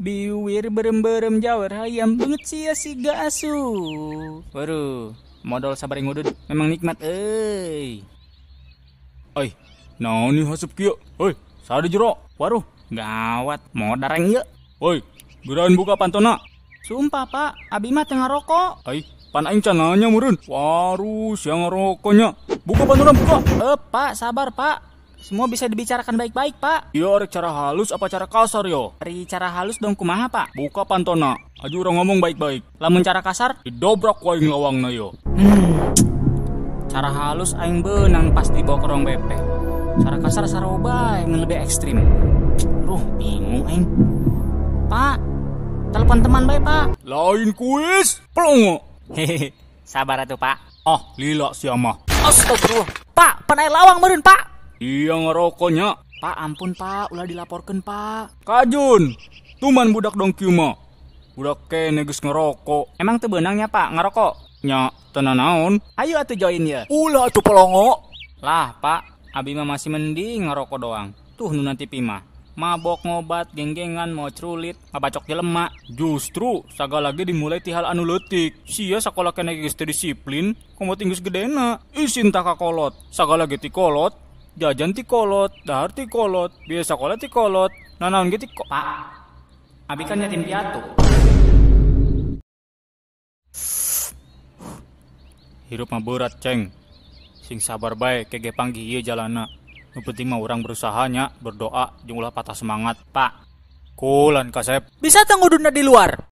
Biwir berem-berem jawar hayam banget sia si gasu. Waduh, modal sabar ngudut memang nikmat Oi, naon nih haseup kieu? Oi, sada jero? Waduh, gawat, modareng ieu. Oi, gerahan buka pantona. Sumpah, Pak, abi mah teu ngarokok. Ai, pan aing can nanya meureun. Waru, sia ngarokoknya. Buka pantona, buka. Pak, sabar, Pak. Semua bisa dibicarakan baik-baik, Pak. Iya, rek cara halus apa cara kasar yo? Dari cara halus dong kumaha, Pak? Buka pantona. Aju orang ngomong baik-baik. Lamun cara kasar, didobrak waing lawangna yo. Cara halus aing beunang pas dibawa ke ruang BP. Cara kasar saroba yang lebih ekstrim. Bingung aing. Pak, telepon teman bae, Pak. Lain kuis, pelongo. Hehehe, sabar atuh, Pak. Lila siamah. Astagfirullah. Pak, panai lawang meureun, Pak. Iya ngerokoknya. Pak, ampun, Pak, ulah dilaporkan, Pak. Kajun, tuman budak dong kieu mah. Budak kene geus ngerokok. Emang teu beunangnya, Pak, ngerokok? Nya, tenan naon? Ayo atuh join ya. Ulah atuh pelongo. Lah, Pak, abi mah masih mending ngerokok doang. Tuh nu nanti pimah. Mabok ngobat, genggengan, mau cerulit, ngabacok jelema. Justru, sagala lagi dimulai ti hal anu leutik. Sia sakola kene geus teu disiplin, komo tinggus gedena. Isin tak kakolot. Sagala ge ti kolot, jajan ti kolot, dahar ti kolot, biaya sakola ti kolot. Nanaon ge ti Pak, abi kan yatim piatu. Hirup mah berat, Ceng. Sing sabar bae kege panggih ieu jalana. Nu penting mah urang berusahanya, berdoa, jeung ulah patah semangat, Pak. Kulan kasep. Bisa teu nguduna di luar?